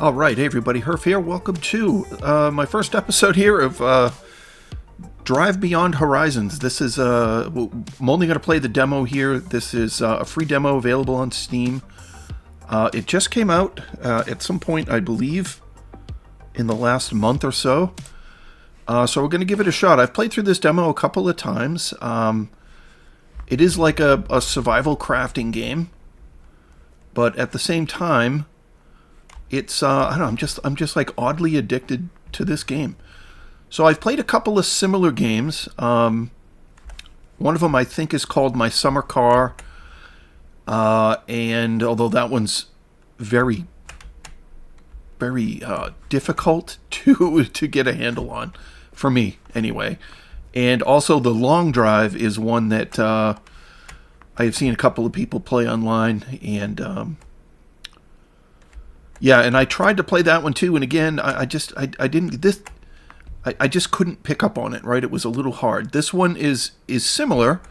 All right, hey everybody, Hrph here. Welcome to my first episode here of Drive Beyond Horizons. This is, I'm only going to play the demo here. This is a free demo available on Steam. It just came out at some point, I believe, in the last month or so. So we're going to give it a shot. I've played through this demo a couple of times. It is like a survival crafting game, but at the same time, it's I don't know, I'm just like oddly addicted to this game. So I've played a couple of similar games. One of them I think is called My Summer Car, and although that one's very difficult to get a handle on, for me anyway. And also the Long Drive is one that I have seen a couple of people play online, and yeah, and I tried to play that one too, and again, I just couldn't pick up on it, right? It was a little hard. This one is similar,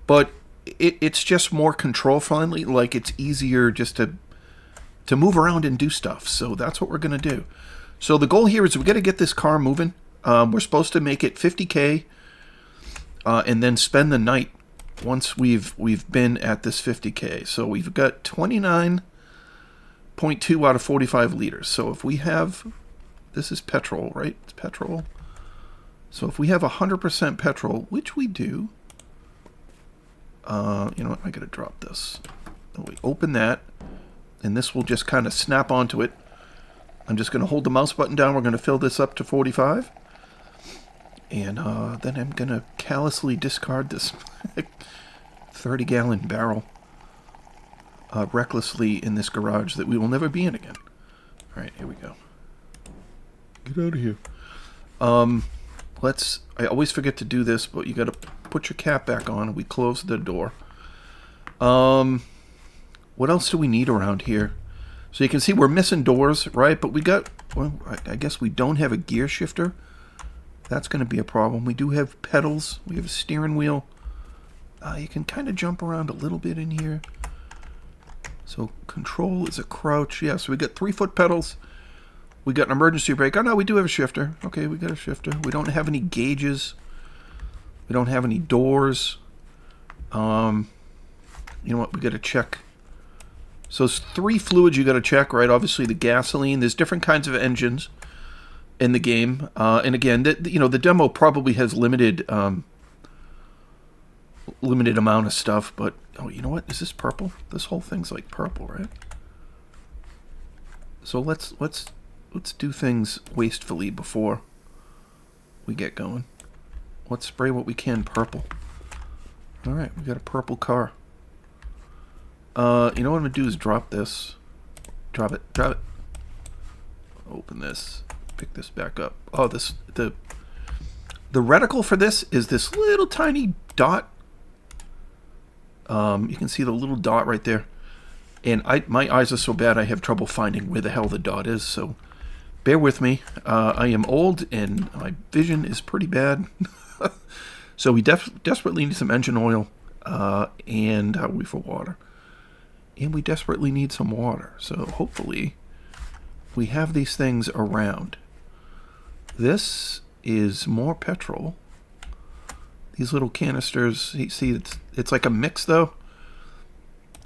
but it's just more control friendly. Like, it's easier just to move around and do stuff. So that's what we're gonna do. So the goal here is we got to get this car moving. We're supposed to make it 50K, and then spend the night once we've been at this 50K. So we've got 29.2 out of 45 liters. So if we have, this is petrol, right? It's petrol. So if we have 100% petrol, which we do, you know what? I gotta drop this. We open that, and this will just kind of snap onto it. I'm just gonna hold the mouse button down. We're gonna fill this up to 45, and then I'm gonna callously discard this 30-gallon barrel recklessly in this garage that we will never be in again. All right, here we go. Get out of here. I always forget to do this, but you got to put your cap back on, and we close the door. What else do we need around here? So you can see we're missing doors, right? But we got, well, I guess we don't have a gear shifter. That's going to be a problem. We do have pedals. We have a steering wheel. You can kind of jump around a little bit in here. So control is a crouch. Yeah, so we got 3-foot pedals. We got an emergency brake. Oh, no, we do have a shifter. Okay, we got a shifter. We don't have any gauges. We don't have any doors. You know what? We got to check. So it's 3 fluids you got to check, right? Obviously the gasoline. There's different kinds of engines in the game. And again, the demo probably has limited amount of stuff, but oh, you know what? Is this purple? This whole thing's like purple, right? So let's do things wastefully before we get going. Let's spray what we can purple. All right, we got a purple car. You know what I'm gonna do is drop this. Drop it. Open this. Pick this back up. Oh, the reticle for this is this little tiny dot. You can see the little dot right there, and my eyes are so bad I have trouble finding where the hell the dot is, so bear with me. I am old and my vision is pretty bad. So we desperately need some engine oil, and how are we for water? And we desperately need some water, so hopefully we have these things around. This is more petrol. These little canisters, you see, it's like a mix, though.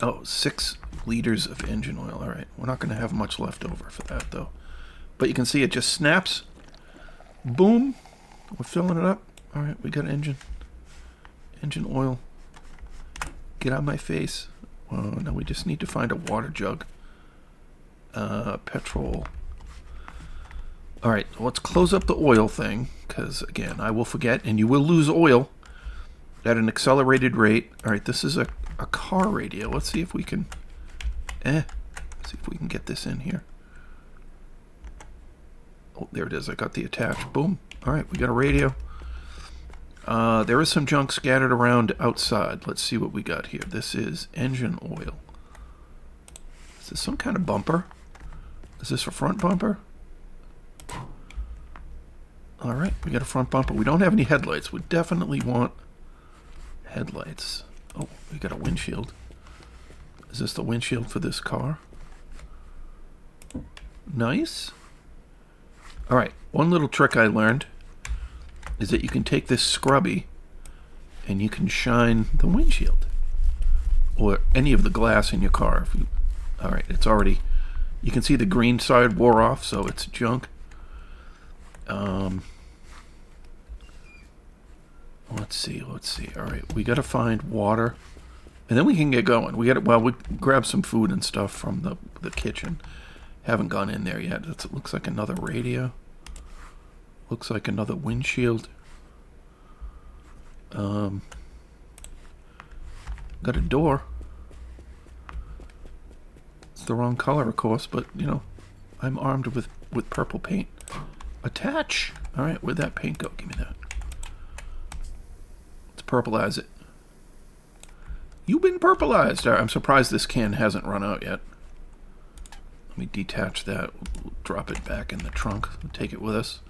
Oh, 6 liters of engine oil. All right, we're not going to have much left over for that, though. But you can see it just snaps. Boom. We're filling it up. All right, we got engine oil. Get out of my face. Oh, no, we just need to find a water jug. Petrol. All right, let's close up the oil thing, because, again, I will forget, and you will lose oil at an accelerated rate. All right, this is a car radio. Let's see if we can get this in here. Oh, there it is. I got the attach. Boom. All right, we got a radio. There is some junk scattered around outside. Let's see what we got here. This is engine oil. Is this some kind of bumper? Is this a front bumper? All right, we got a front bumper. We don't have any headlights. We definitely want headlights. Oh, we got a windshield. Is this the windshield for this car? Nice. All right, one little trick I learned is that you can take this scrubby and you can shine the windshield or any of the glass in your car. All right, it's already, you can see the green side wore off, so it's junk. Let's see. All right, we got to find water, and then we can get going. We grab some food and stuff from the kitchen. Haven't gone in there yet. It looks like another radio. Looks like another windshield. Got a door. It's the wrong color, of course, but you know, I'm armed with purple paint. Attach. All right, where'd that paint go? Give me that. Let's purplize it. You've been purplized. All right, I'm surprised this can hasn't run out yet. Let me detach that. We'll drop it back in the trunk. We'll take it with us.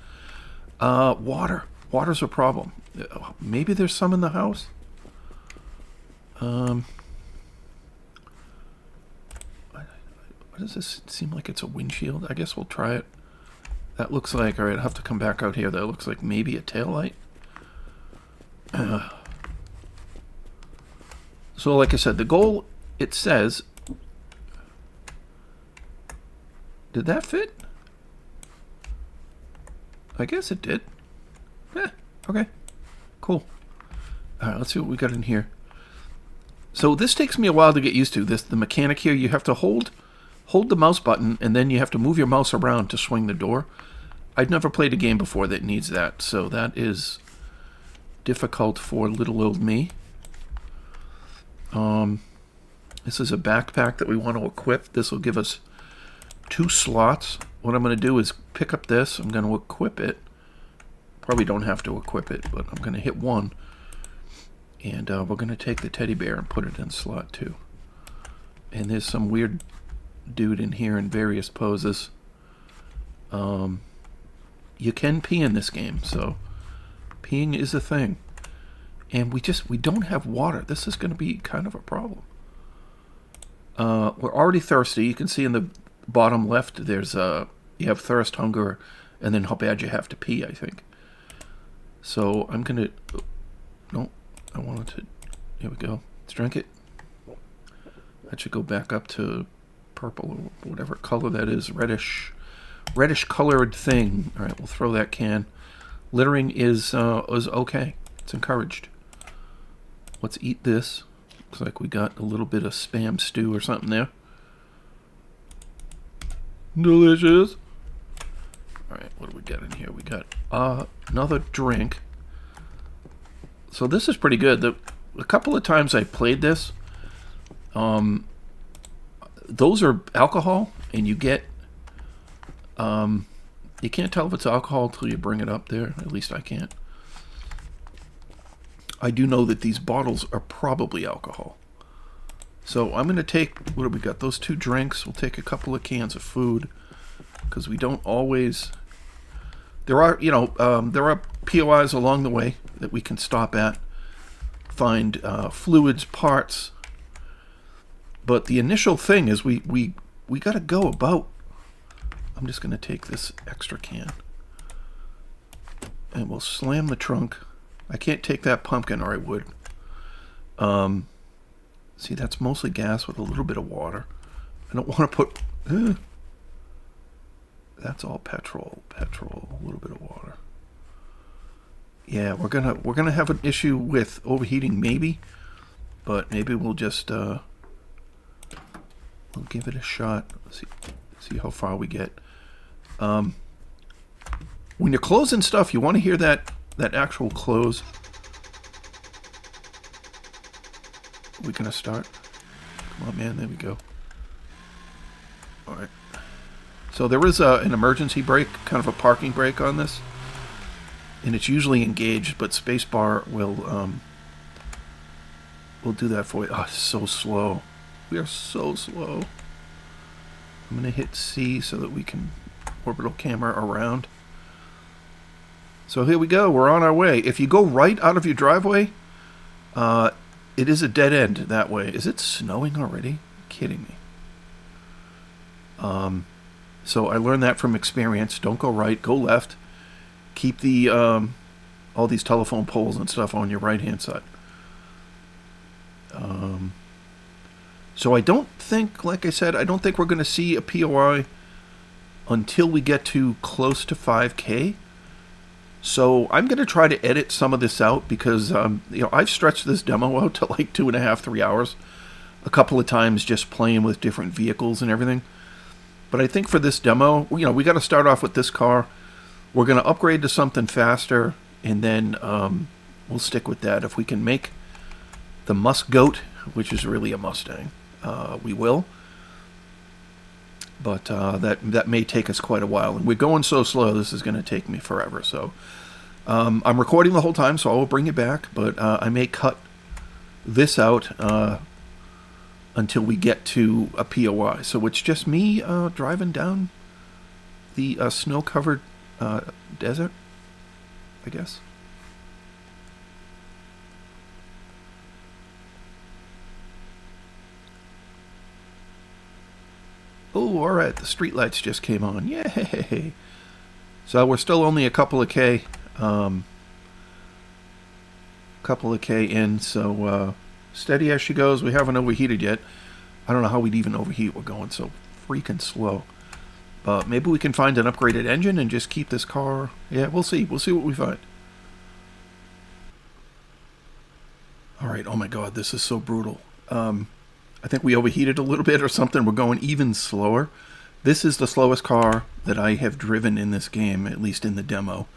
Water. Water's a problem. Maybe there's some in the house. What does this seem like? It's a windshield. I guess we'll try it. That looks like, all right, I'll have to come back out here. That looks like maybe a taillight. So like I said, the goal, it says, did that fit? I guess it did. Okay, cool. All right, let's see what we got in here. So this takes me a while to get used to. The mechanic here, you have to hold the mouse button, and then you have to move your mouse around to swing the door. I've never played a game before that needs that, so that is difficult for little old me. This is a backpack that we want to equip. This will give us 2 slots. What I'm going to do is pick up this. I'm going to equip it. Probably don't have to equip it, but I'm going to hit 1. And we're going to take the teddy bear and put it in slot 2. And there's some weird dude in here in various poses. You can pee in this game, so peeing is a thing. And we don't have water. This is going to be kind of a problem. We're already thirsty. You can see in the bottom left there's you have thirst, hunger, and then how bad you have to pee, I think. So I'm going to... No, I wanted to... Here we go. Let's drink it. That should go back up to purple or whatever color that is. Reddish colored thing. All right, we'll throw that can. Littering is okay. It's encouraged. Let's eat this. Looks like we got a little bit of Spam stew or something there. Delicious. All right, what do we got in here? We got another drink. So this is pretty good. A couple of times I played this, those are alcohol, and you get, you can't tell if it's alcohol until you bring it up there. At least I can't. I do know that these bottles are probably alcohol. So I'm going to take, what do we got? Those 2 drinks. We'll take a couple of cans of food, because we don't always, there are POIs along the way that we can stop at, find fluids, parts. But the initial thing is we got to go about, I'm just going to take this extra can, and we'll slam the trunk. I can't take that pumpkin, or I would. See, that's mostly gas with a little bit of water. I don't want to put... That's all petrol, a little bit of water. Yeah, we're gonna have an issue with overheating, maybe, but maybe we'll just we'll give it a shot. Let's see how far we get. When you're closing stuff, you want to hear that actual close. Are we gonna start? Come on, man. There we go. All right. So there is an emergency brake, kind of a parking brake on this, and it's usually engaged, but spacebar will do that for you. Oh, it's so slow. We are so slow. I'm gonna hit C so that we can orbital camera around. So here we go. We're on our way. If you go right out of your driveway, it is a dead end that way. Is it snowing already? You're kidding me. So I learned that from experience. Don't go right, go left. Keep the all these telephone poles and stuff on your right-hand side. So I don't think, like I said, I don't think we're going to see a POI until we get to close to 5K. So I'm going to try to edit some of this out because I've stretched this demo out to like 2.5, 3 hours a couple of times just playing with different vehicles and everything. But I think for this demo, we got to start off with this car. We're going to upgrade to something faster, and then we'll stick with that. If we can make the Musgoat, which is really a Mustang, we will. But that may take us quite a while. And we're going so slow, this is going to take me forever. So I'm recording the whole time, so I will bring it back. But I may cut this out until we get to a POI. So it's just me driving down the snow-covered desert, I guess. Oh, all right, the streetlights just came on. Yay! So we're still only a couple of K in, so steady as she goes. We haven't overheated yet. I don't know how we'd even overheat. We're going so freaking slow. But maybe we can find an upgraded engine and just keep this car. Yeah, we'll see. We'll see what we find. All right. Oh my God, this is so brutal. I think we overheated a little bit or something. We're going even slower. This is the slowest car that I have driven in this game, at least in the demo.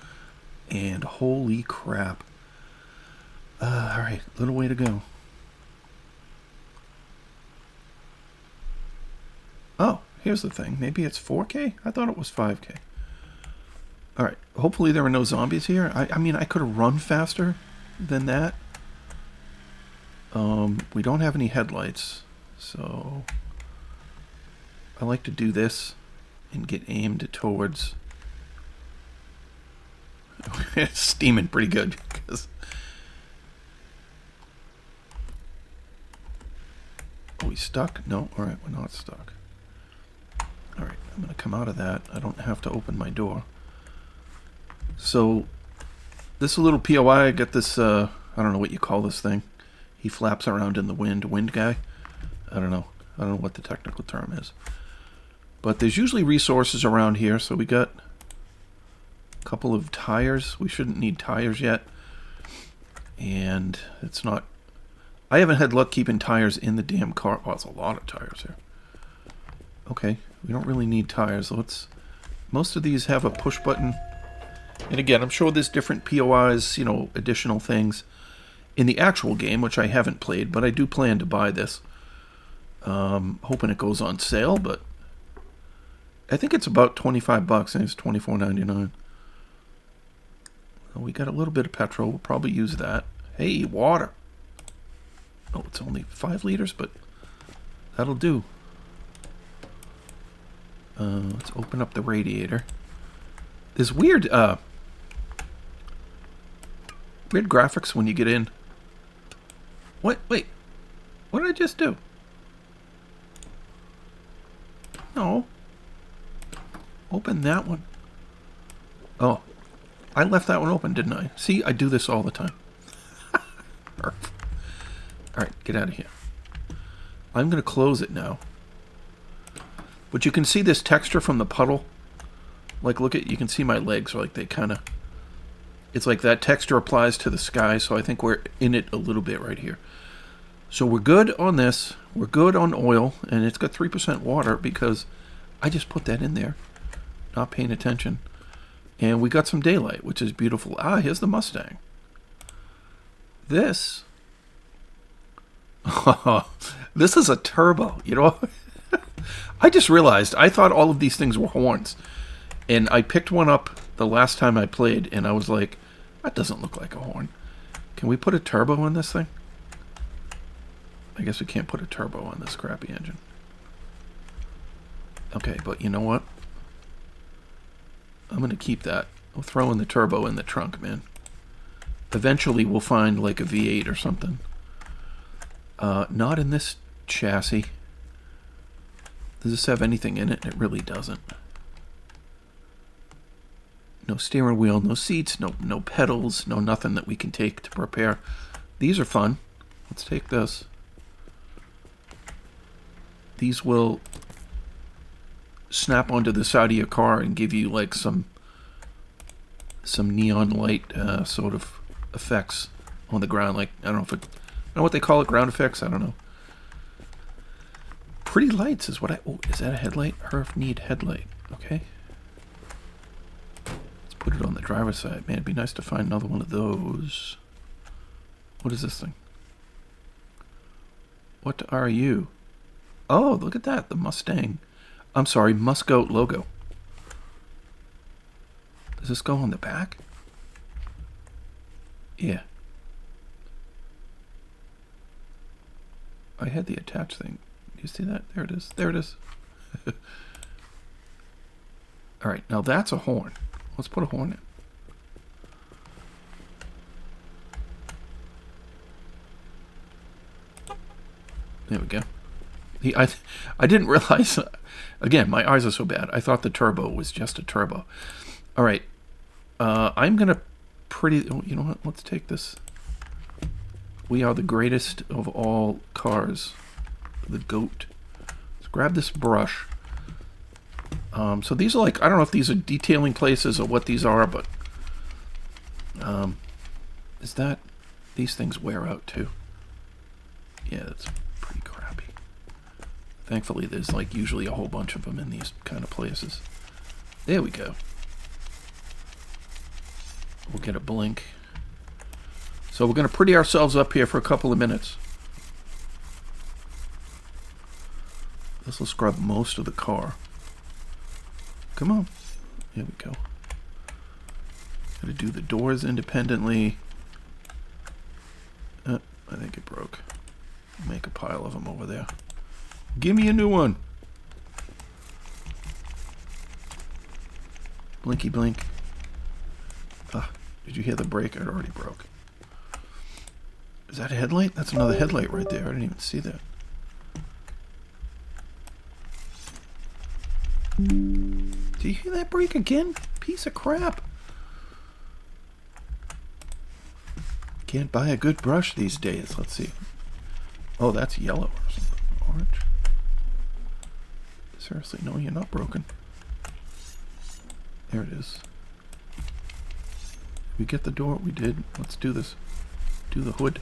And holy crap. All right, little way to go. Oh, here's the thing. Maybe it's 4K? I thought it was 5K. All right, hopefully there are no zombies here. I mean, I could have run faster than that. We don't have any headlights, so I like to do this and get aimed towards. It's steaming pretty good because. Are we stuck? No. All right, we're not stuck. All right, I'm going to come out of that. I don't have to open my door. So this little POI, I got this. I don't know what you call this thing. He flaps around in the wind guy. I don't know what the technical term is. But there's usually resources around here, so we got a couple of tires. We shouldn't need tires yet. And it's not... I haven't had luck keeping tires in the damn car. Oh, it's a lot of tires here. Okay, we don't really need tires. Most of these have a push button. And again, I'm sure there's different POIs, additional things in the actual game, which I haven't played, but I do plan to buy this. Hoping it goes on sale, but I think it's about $25. And it's $24.99. We got a little bit of petrol. We'll probably use that. Hey, water. Oh, it's only 5 liters, but that'll do. Let's open up the radiator. There's weird graphics when you get in. What? Wait. What did I just do? No. Open that one. Oh. I left that one open, didn't I? See, I do this all the time. Alright, get out of here. I'm going to close it now. But you can see this texture from the puddle. Like, you can see my legs, like they kind of... It's like that texture applies to the sky, so I think we're in it a little bit right here. So we're good on this. We're good on oil, and it's got 3% water because I just put that in there, not paying attention. And we got some daylight, which is beautiful. Ah, here's the Mustang. This... this is a turbo, I just realized, I thought all of these things were horns. And I picked one up the last time I played, and I was like, that doesn't look like a horn. Can we put a turbo in this thing? I guess we can't put a turbo on this crappy engine. Okay, but you know what? I'm going to keep that. We'll throw in the turbo in the trunk, man. Eventually we'll find like a V8 or something. Not in this chassis. Does this have anything in it? It really doesn't. No steering wheel, no seats, no pedals, no nothing that we can take to prepare. These are fun. Let's take this. These will snap onto the side of your car and give you like some neon light sort of effects on the ground. Like, I don't know if it, I don't know what they call it, ground effects, I don't know. Pretty lights is what oh, is that a headlight? Hrph need headlight. Okay. Let's put it on the driver's side. Man, it'd be nice to find another one of those. What is this thing? What are you? Oh, look at that. The Mustang. I'm sorry, Musgoat logo. Does this go on the back? Yeah. I had the attached thing. You see that? There it is. There it is. Alright, now that's a horn. Let's put a horn in. There we go. I didn't realize... Again, my eyes are so bad. I thought the turbo was just a turbo. Alright. I'm going to oh, you know what? Let's take this. We are the greatest of all cars. The goat. Let's grab this brush. So these are like, I don't know if these are detailing places or what these are, but is that, these things wear out too. Yeah, that's pretty crappy. Thankfully there's like usually a whole bunch of them in these kind of places. There we go. We'll get a blink. So we're going to pretty ourselves up here for a couple of minutes. This will scrub most of the car. Come on. Here we go. Gotta do the doors independently. I think it broke. Make a pile of them over there. Give me a new one. Blinky blink. Ah, did you hear the brake? It already broke. Is that a headlight? That's another headlight right there. I didn't even see that. Do you hear that brake again? Piece of crap. Can't buy a good brush these days. Let's see. Oh, that's yellow or something. Orange. Seriously, no, you're not broken. There it is. Did we get the door? We did. Let's do this. Do the hood.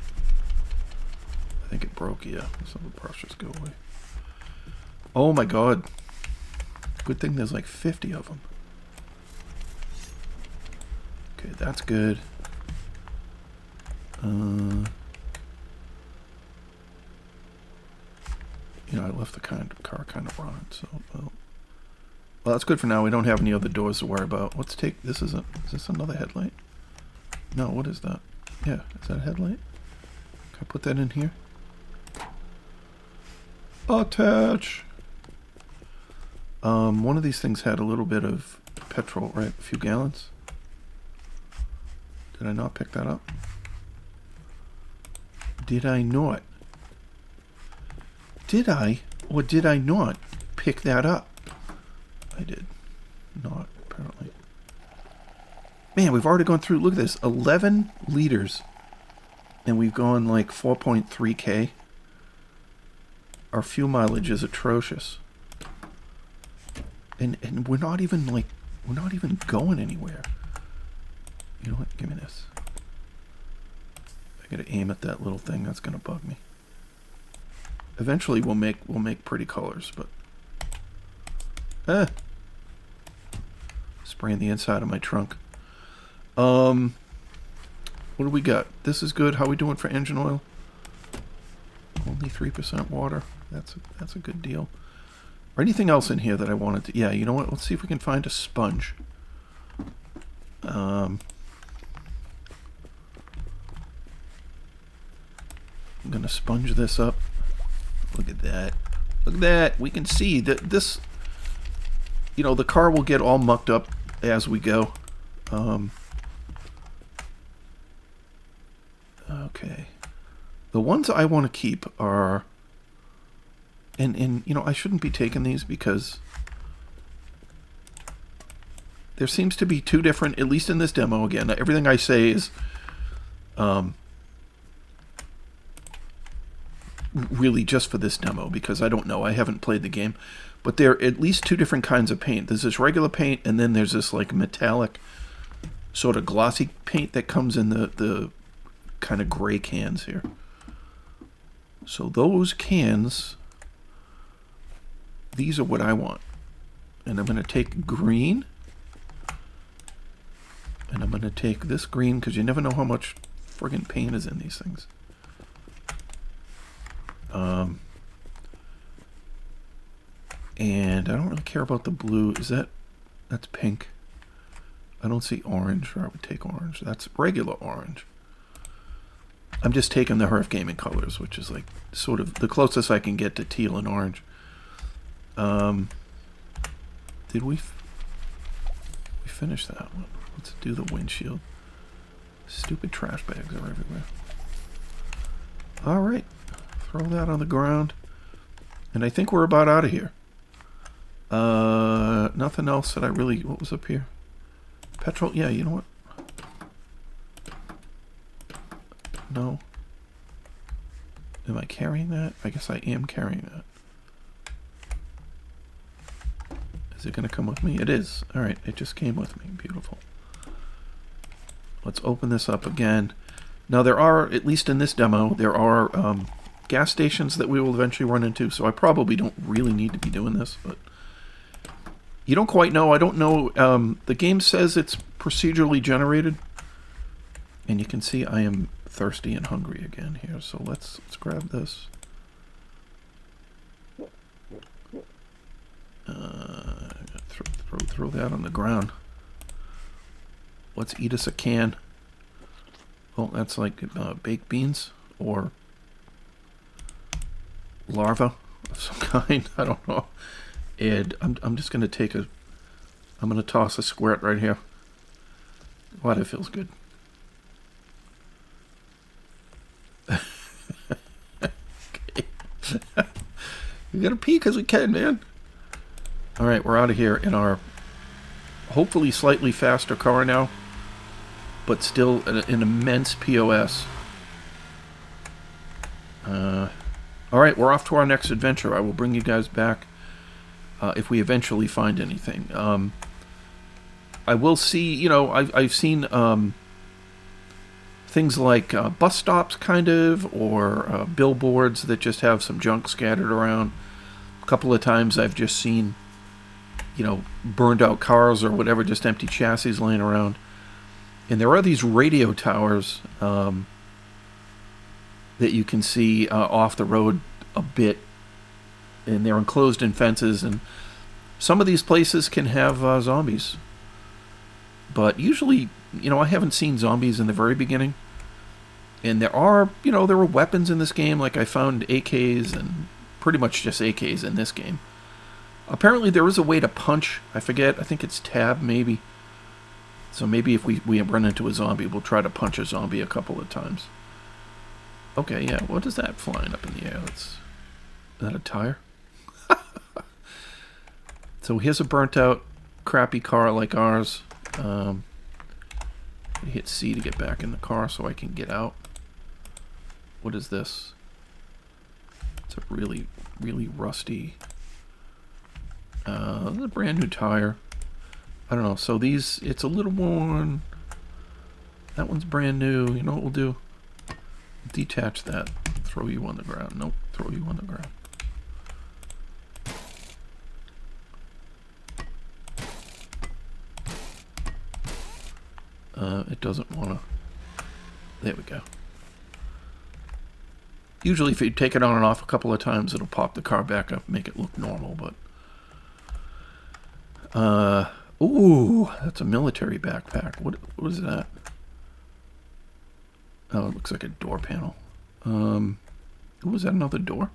I think it broke, yeah. Some of the brushes go away. Oh my god. Good thing there's like 50 of them. Okay, that's good. You know, I left the car kind of running, so well, that's good for now. We don't have any other doors to worry about. Let's take this. Is this another headlight? No, what is that? Yeah, is that a headlight? Can I put that in here? Attach. One of these things had a little bit of petrol, right? A few gallons. Did I not pick that up? Did I not? Did I or did I not pick that up? I did not, apparently. Man, we've already gone through, look at this, 11 liters. And we've gone like 4.3K. Our fuel mileage is atrocious. And we're not even going anywhere. You know what? Give me this. I gotta aim at that little thing. That's gonna bug me. Eventually we'll make pretty colors, but spraying the inside of my trunk. What do we got? This is good. How are we doing for engine oil? Only 3% water. That's a good deal. Or anything else in here that I wanted to... Yeah, you know what? Let's see if we can find a sponge. I'm going to sponge this up. Look at that. Look at that. We can see that this... You know, the car will get all mucked up as we go. Okay. The ones I want to keep are... And you know, I shouldn't be taking these because There seems to be two different, at least in this demo. Again, everything I say is really just for this demo, because I don't know. I haven't played the game. But there are at least two different kinds of paint. There's this regular paint, and then there's this like metallic, sort of glossy paint that comes in the kind of gray cans here. So those cans, these are what I want. And I'm going to take green. And I'm going to take this green, because you never know how much friggin' paint is in these things. And I don't really care about the blue. That's pink. I don't see orange, or I would take orange. That's regular orange. I'm just taking the Hrph gaming colors, which is like sort of the closest I can get to teal and orange. Did we finish that one? Let's do the windshield. Stupid trash bags are everywhere. All right, throw that on the ground. And I think we're about out of here. Nothing else that I really... What was up here? Petrol? Yeah, you know what? No. Am I carrying that? I guess I am carrying that. Is it going to come with me? It is. Alright, it just came with me. Beautiful. Let's open this up again. Now there are, at least in this demo, there are gas stations that we will eventually run into, so I probably don't really need to be doing this, but you don't quite know. I don't know. The game says it's procedurally generated, and you can see I am thirsty and hungry again here, so let's grab this. Throw that on the ground. Let's eat us a can. Well, that's like baked beans or larva of some kind. I don't know. And I'm just gonna take I'm gonna toss a squirt right here. Wow, that feels good. Okay. We gotta pee because we can, man. All right, we're out of here in our hopefully slightly faster car now, but still an immense POS. All right, we're off to our next adventure. I will bring you guys back if we eventually find anything. I will see, you know, I've seen things like bus stops, kind of, or billboards that just have some junk scattered around. A couple of times I've just seen, you know, burned out cars or whatever, just empty chassis laying around. And there are these radio towers that you can see off the road a bit, and they're enclosed in fences, and some of these places can have zombies. But usually, you know, I haven't seen zombies in the very beginning. And there are, you know, there were weapons in this game, like I found AKs, and pretty much just AKs in this game. Apparently there is a way to punch. I forget. I think it's tab, maybe. So maybe if we run into a zombie, we'll try to punch a zombie a couple of times. Okay, yeah. What is that flying up in the air? Is that a tire? So here's a burnt out, crappy car like ours. Hit C to get back in the car so I can get out. What is this? It's a really, really rusty... this is a brand new tire. I don't know. So these, it's a little worn. That one's brand new. You know what we'll do? Detach that. Throw you on the ground. Nope. Throw you on the ground. It doesn't want to. There we go. Usually if you take it on and off a couple of times, it'll pop the car back up, make it look normal, but... ooh, that's a military backpack. What is that? Oh, it looks like a door panel. Ooh, is that another door?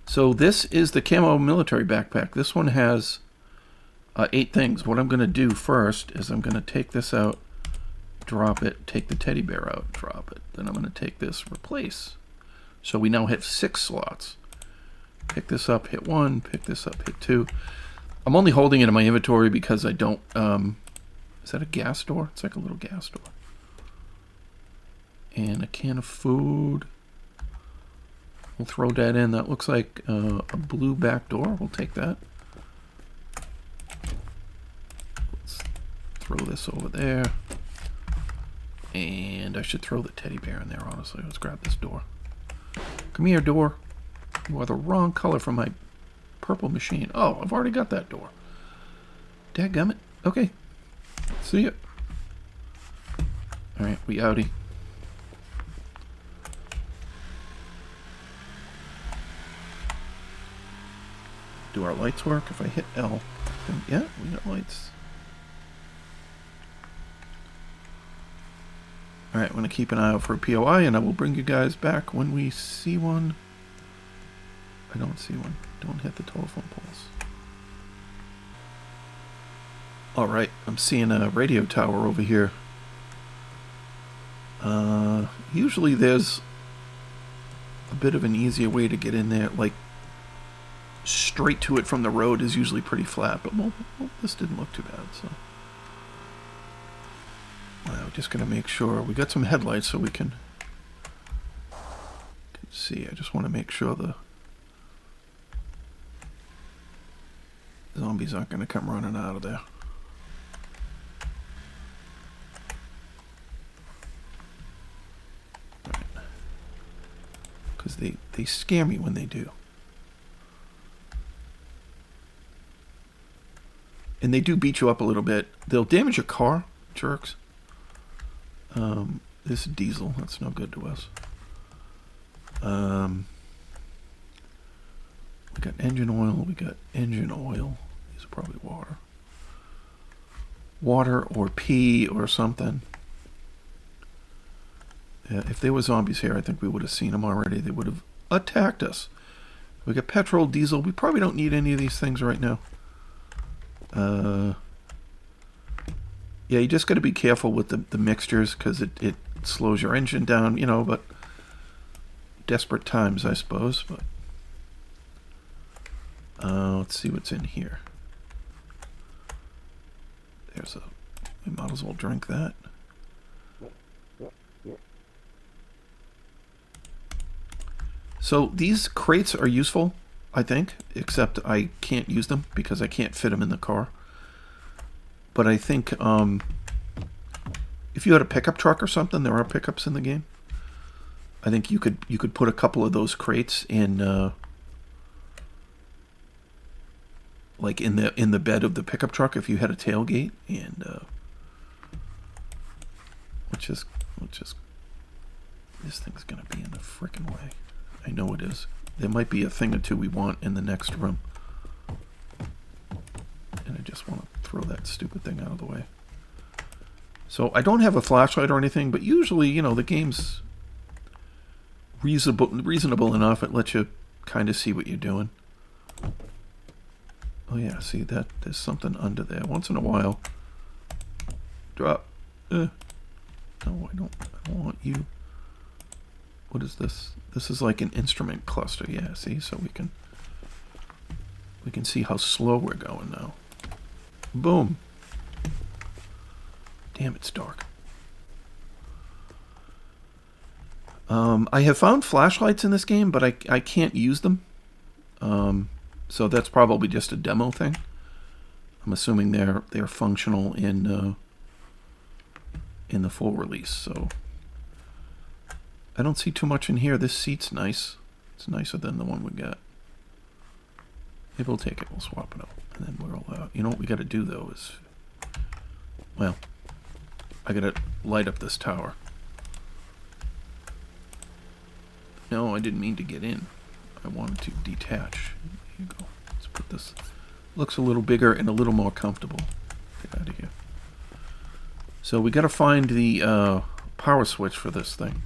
So this is the camo military backpack. This one has 8 things. What I'm going to do first is I'm going to take this out, drop it, take the teddy bear out, drop it. Then I'm going to take this, replace. So we now have 6 slots. Pick this up, hit 1, pick this up, hit 2. I'm only holding it in my inventory because I don't... is that a gas door? It's like a little gas door. And a can of food. We'll throw that in. That looks like a blue back door. We'll take that. Let's throw this over there. And I should throw the teddy bear in there, honestly. Let's grab this door. Come here, door. You are the wrong color for my purple machine. Oh, I've already got that door. Dadgummit. Okay. See ya. Alright, we outie. Do our lights work? If I hit L. Then, yeah, we got lights. Alright, I'm going to keep an eye out for a POI, and I will bring you guys back when we see one. I don't see one. Don't hit the telephone poles. Alright, I'm seeing a radio tower over here. Usually there's a bit of an easier way to get in there. Like, straight to it from the road is usually pretty flat, but well, this didn't look too bad, so... Well, just going to make sure. We got some headlights so we can see. I just want to make sure the zombies aren't going to come running out of there. Because they scare me when they do. And they do beat you up a little bit. They'll damage your car, jerks. This diesel, that's no good to us. We got engine oil, These are probably water. Water or pee or something. Yeah, if there were zombies here, I think we would have seen them already. They would have attacked us. We got petrol, diesel. We probably don't need any of these things right now. Yeah, you just got to be careful with the mixtures because it slows your engine down, you know, but desperate times, I suppose. But let's see what's in here. There's a... We might as well drink that. So these crates are useful, I think, except I can't use them because I can't fit them in the car. But I think if you had a pickup truck or something, there are pickups in the game. I think you could put a couple of those crates in, like in the bed of the pickup truck if you had a tailgate, and which is this thing's gonna be in the frickin' way. I know it is. There might be a thing or two we want in the next room. And I just want to throw that stupid thing out of the way. So I don't have a flashlight or anything, but usually, you know, the game's reasonable enough. It lets you kind of see what you're doing. Oh yeah, see that? There's something under there. Once in a while. Drop. No, I don't want you. What is this? This is like an instrument cluster. Yeah, see? So we can see how slow we're going now. Boom. Damn, it's dark. I have found flashlights in this game, but I can't use them. So that's probably just a demo thing. I'm assuming they're functional in the full release. So I don't see too much in here. This seat's nice. It's nicer than the one we got. Maybe we'll take it. We'll swap it out. And then we'll, you know what we got to do, though, is... Well, I got to light up this tower. No, I didn't mean to get in. I wanted to detach. Here you go. Let's put this... Looks a little bigger and a little more comfortable. Get out of here. So we got to find the power switch for this thing.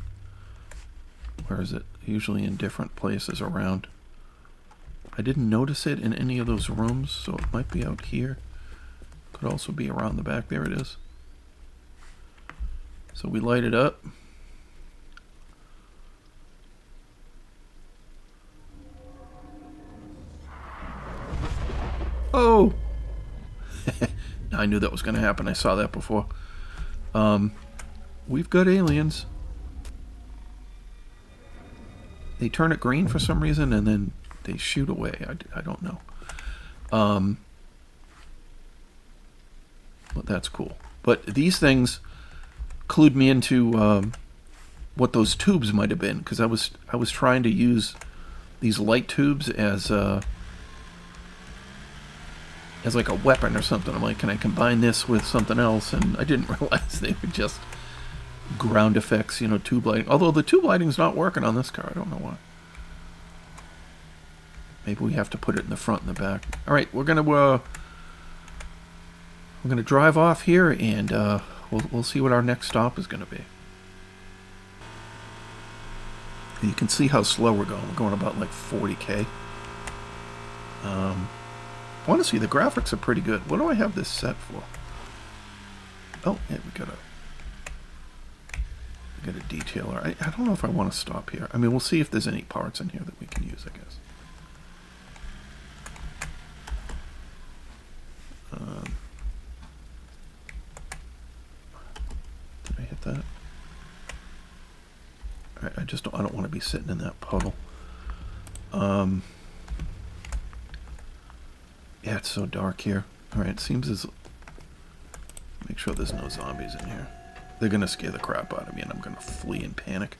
Where is it? Usually in different places around. I didn't notice it in any of those rooms, so it might be out here. Could also be around the back. There it is. So we light it up. Oh! I knew that was going to happen. I saw that before. We've got aliens. They turn it green for some reason, and then they shoot away. I don't know. But that's cool. But these things clued me into what those tubes might have been, because I was trying to use these light tubes as like a weapon or something. I'm like, can I combine this with something else? And I didn't realize they were just ground effects, you know, tube lighting. Although the tube lighting's not working on this car. I don't know why. Maybe we have to put it in the front and the back. All right, we're gonna drive off here, and we'll see what our next stop is gonna be. You can see how slow we're going. We're going about like 40K. Honestly, the graphics are pretty good. What do I have this set for? Oh, yeah, we got a detailer. I don't know if I want to stop here. I mean, we'll see if there's any parts in here that we can use, I guess. Did I hit that? Alright, I don't want to be sitting in that puddle. Yeah, it's so dark here. Alright, it seems as... Make sure there's no zombies in here. They're going to scare the crap out of me, and I'm going to flee in panic.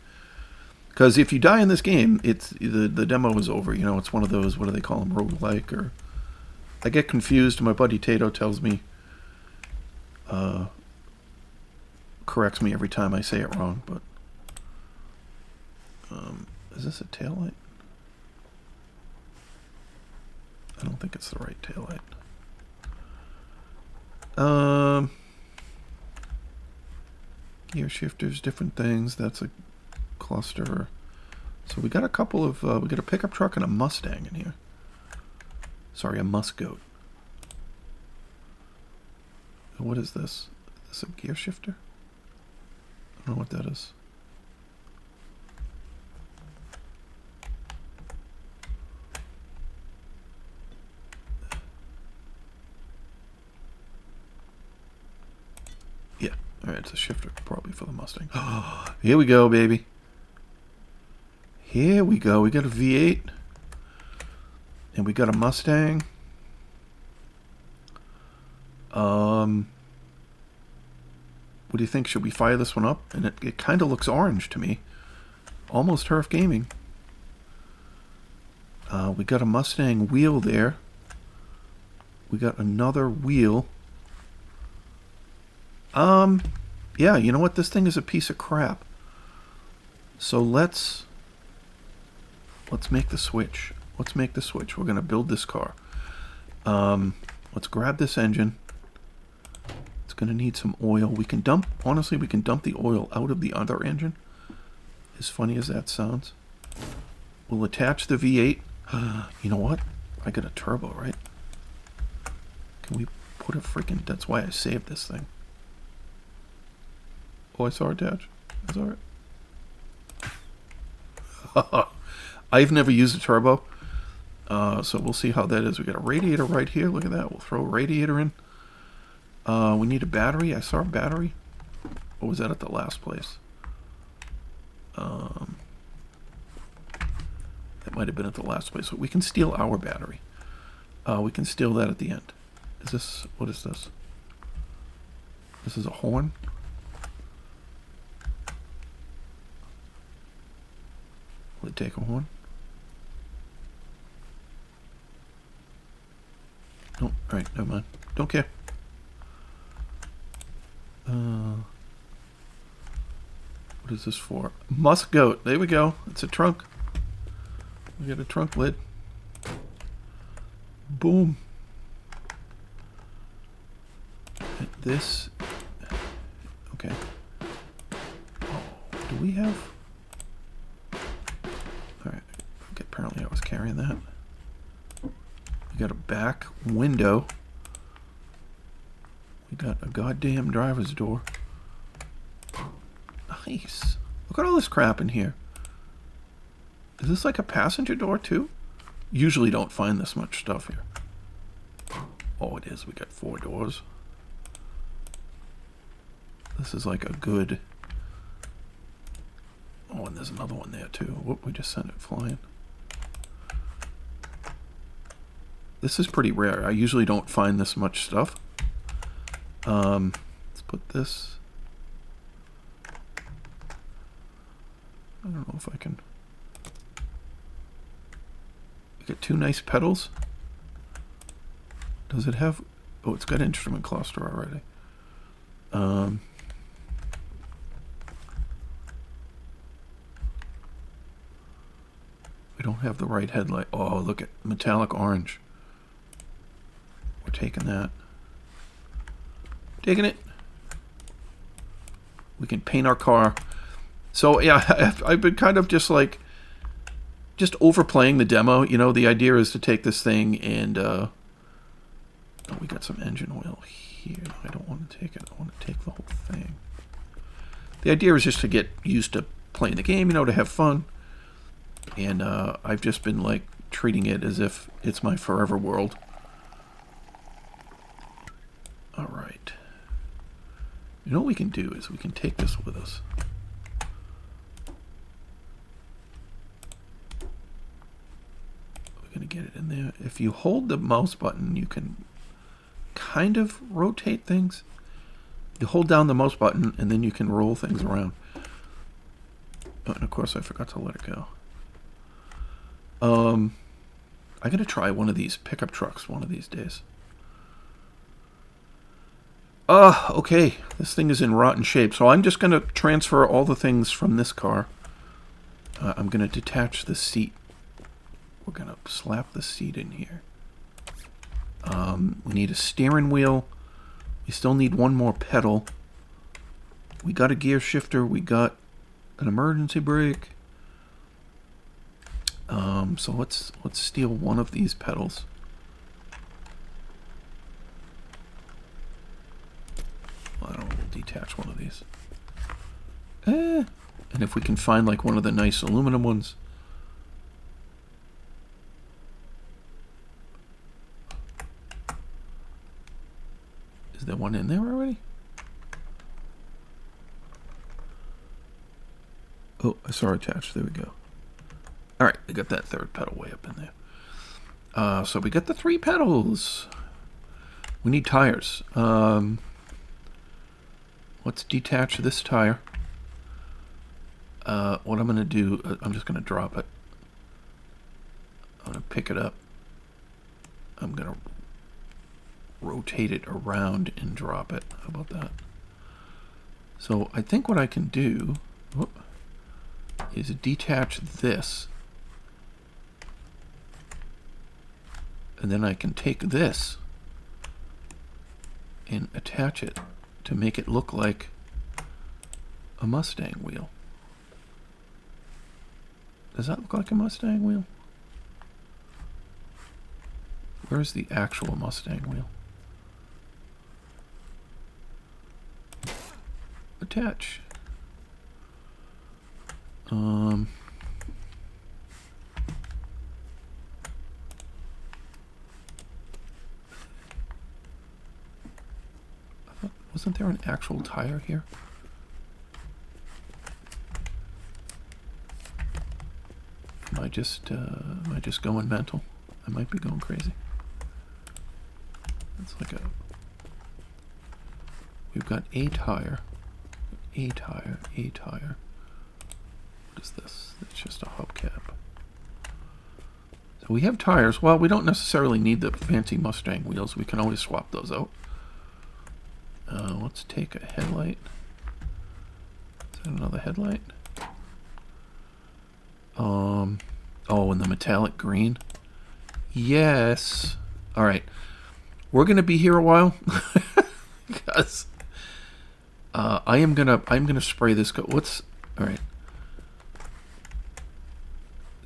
Because if you die in this game, it's the demo is over. You know, it's one of those, what do they call them, roguelike, or... I get confused. My buddy Tato tells me... corrects me every time I say it wrong, but... is this a taillight? I don't think it's the right taillight. Gear shifters, different things. That's a cluster. So we got a couple of, we got a pickup truck and a Mustang in here. Sorry, a Musgoat. What is this? Is this a gear shifter? I don't know what that is. Yeah, alright, it's a shifter probably for the Mustang. Here we go, baby. Here we go. We got a V8. And we got a Mustang. What do you think? Should we fire this one up? And it kind of looks orange to me. Almost Hrph Gaming. We got a Mustang wheel there. We got another wheel. Yeah, you know what? This thing is a piece of crap. So let's make the switch. Let's make the switch. We're going to build this car. Let's grab this engine. It's going to need some oil. We can dump, honestly, we can dump the oil out of the other engine. As funny as that sounds. We'll attach the V8. You know what? I got a turbo, right? Can we put a freaking... That's why I saved this thing. Oh, I saw it attach. That's alright. I've never used a turbo. So we'll see how that is. We got a radiator right here. Look at that. We'll throw a radiator in. We need a battery. I saw a battery. Or was that at the last place? That might have been at the last place. But we can steal our battery. We can steal that at the end. Is this... What is this? This is a horn? Will it take a horn? No, alright, never mind. Don't care. What is this for? Musgoat. There we go. It's a trunk. We got a trunk lid. Boom. This. Okay. Oh, do we have... Alright. Okay, apparently I was carrying that. We got a back window. We got a goddamn driver's door. Nice. Look at all this crap in here. Is this like a passenger door too? Usually don't find this much stuff here. Oh, it is. We got 4 doors. This is like a good... Oh, and there's another one there too. Whoop, we just sent it flying. This is pretty rare. I usually don't find this much stuff. Let's put this... I don't know if I can... You get 2 nice pedals. Does it have... Oh, it's got instrument cluster already. We don't have the right headlight. Oh, look at metallic orange. We're taking that. Taking it. We can paint our car. So, yeah, I've been kind of just like... Just overplaying the demo. You know, the idea is to take this thing and... Oh, we got some engine oil here. I don't want to take it. I want to take the whole thing. The idea is just to get used to playing the game, you know, to have fun. And I've just been, like, treating it as if it's my forever world. Alright. You know what we can do is we can take this with us. We're going to get it in there. If you hold the mouse button, you can kind of rotate things. You hold down the mouse button, and then you can roll things around. Oh, and of course, I forgot to let it go. I'm going to try one of these pickup trucks one of these days. Okay. This thing is in rotten shape. So I'm just going to transfer all the things from this car. I'm going to detach the seat. We're going to slap the seat in here. We need a steering wheel. We still need one more pedal. We got a gear shifter. We got an emergency brake. So let's steal one of these pedals. Well, I don't know, we'll detach one of these. And if we can find like one of the nice aluminum ones. Is there one in there already? Oh, I saw it attached. There we go. Alright, we got that third pedal way up in there. So we got the 3 pedals. We need tires. Let's detach this tire. What I'm going to do, I'm just going to drop it. I'm going to pick it up. I'm going to rotate it around and drop it. How about that? So I think what I can do is detach this. And then I can take this and attach it to make it look like a Mustang wheel. Does that look like a Mustang wheel? Where's the actual Mustang wheel? Attach. Wasn't there an actual tire here? Am I just going mental? I might be going crazy. It's like we've got a tire, a tire, a tire. What is this? It's just a hubcap. So we have tires. Well, we don't necessarily need the fancy Mustang wheels. We can always swap those out. Let's take a headlight. Is that another headlight? Oh, and the metallic green. Yes. All right. We're gonna be here a while because I'm gonna spray this. What's all right?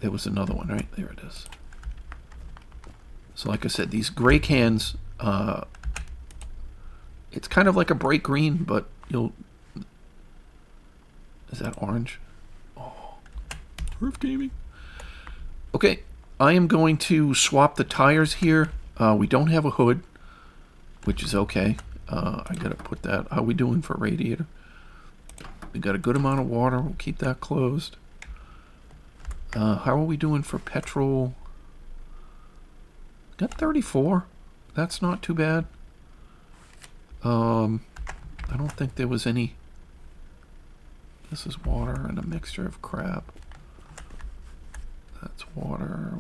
There was another one, right? There it is. So, like I said, these gray cans. It's kind of like a bright green, but you'll... Is that orange? Oh. Hrph Gaming. Okay, I am going to swap the tires here. We don't have a hood, which is okay. I gotta put that... How are we doing for radiator? We got a good amount of water. We'll keep that closed. How are we doing for petrol? Got 34. That's not too bad. I don't think there was any... This is water and a mixture of crap. That's water.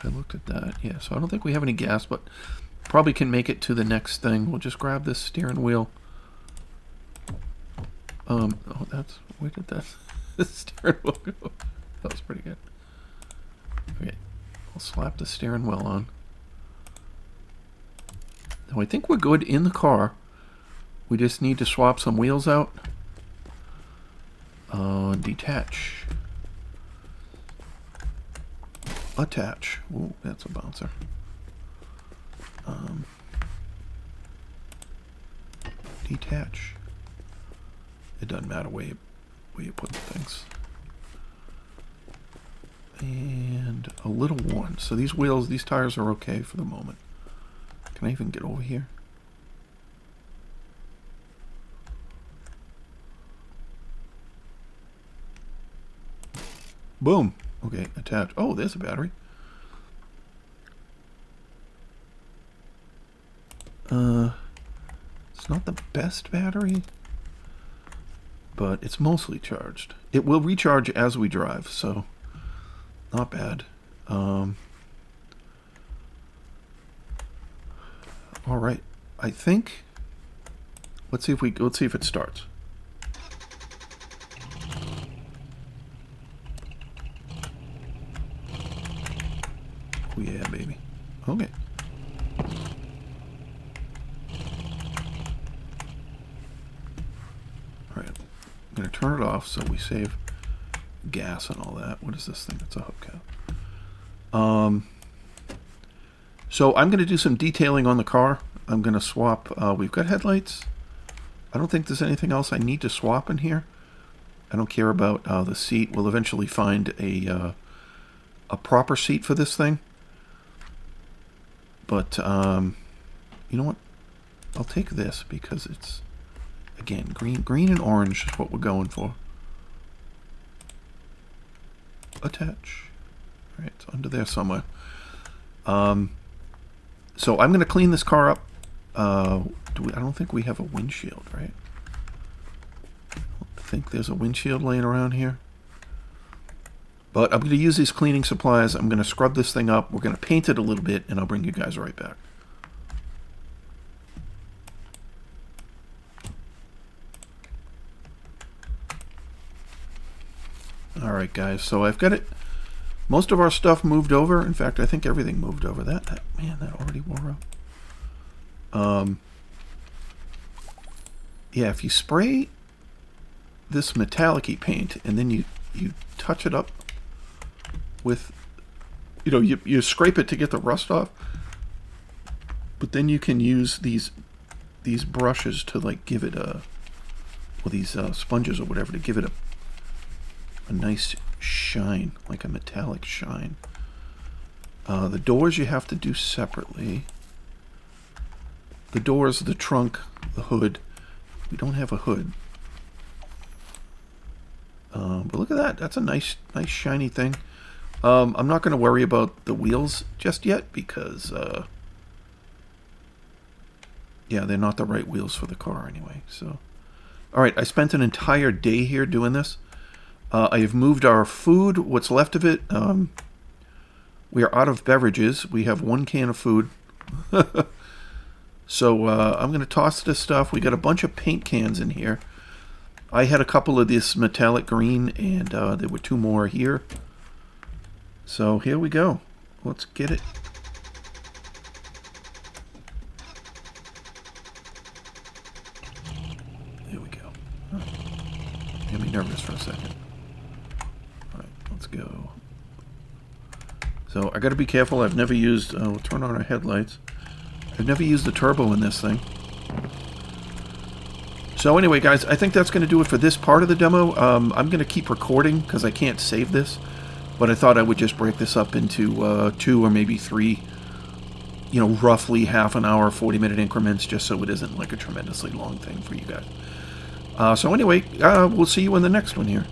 I looked at that. Yeah, so I don't think we have any gas, but probably can make it to the next thing. We'll just grab this steering wheel. Oh, that's... Where did that... the steering wheel go? That was pretty good. Okay, I'll slap the steering wheel on. Now I think we're good in the car. We just need to swap some wheels out. Detach. Attach. Ooh, that's a bouncer. Detach. It doesn't matter where you put the things. And a little one. So these wheels, these tires are okay for the moment. Can I even get over here? Boom. Okay, attach. Oh, there's a battery. It's not the best battery, but it's mostly charged. It will recharge as we drive, so not bad. All right, I think. Let's see if it starts. Oh yeah, baby. Okay. All right, I'm gonna turn it off so we save gas and all that. What is this thing? It's a hubcap. So I'm going to do some detailing on the car. I'm going to swap. We've got headlights. I don't think there's anything else I need to swap in here. I don't care about the seat. We'll eventually find a proper seat for this thing. But you know what? I'll take this because it's, again, green and orange is what we're going for. Attach. All right, it's under there somewhere. So I'm going to clean this car up. I don't think we have a windshield, right? I don't think there's a windshield laying around here. But I'm going to use these cleaning supplies. I'm going to scrub this thing up. We're going to paint it a little bit, and I'll bring you guys right back. All right, guys. So I've got it. Most of our stuff moved over. In fact, I think everything moved over. That already wore out. Yeah, if you spray this metallic-y paint and then you touch it up with, you scrape it to get the rust off, but then you can use these brushes to like give it a, or these sponges or whatever to give it a nice shine, like a metallic shine. The doors you have to do separately. The doors, the trunk, the hood. We don't have a hood. But look at that. That's a nice shiny thing. I'm not going to worry about the wheels just yet because, yeah, they're not the right wheels for the car anyway. So, all right, I spent an entire day here doing this. I have moved our food, what's left of it. We are out of beverages. We have 1 can of food. So I'm going to toss this stuff. We got a bunch of paint cans in here. I had a couple of this metallic green, and there were 2 more here. So here we go. Let's get it. There we go. Oh. Made me nervous for a second. Let's go. So I got to be careful. I've never used. We'll turn on our headlights. I've never used the turbo in this thing. So anyway, guys, I think that's going to do it for this part of the demo. I'm going to keep recording because I can't save this, but I thought I would just break this up into 2 or maybe 3, roughly half an hour, 40-minute increments, just so it isn't like a tremendously long thing for you guys. So anyway, we'll see you in the next one here.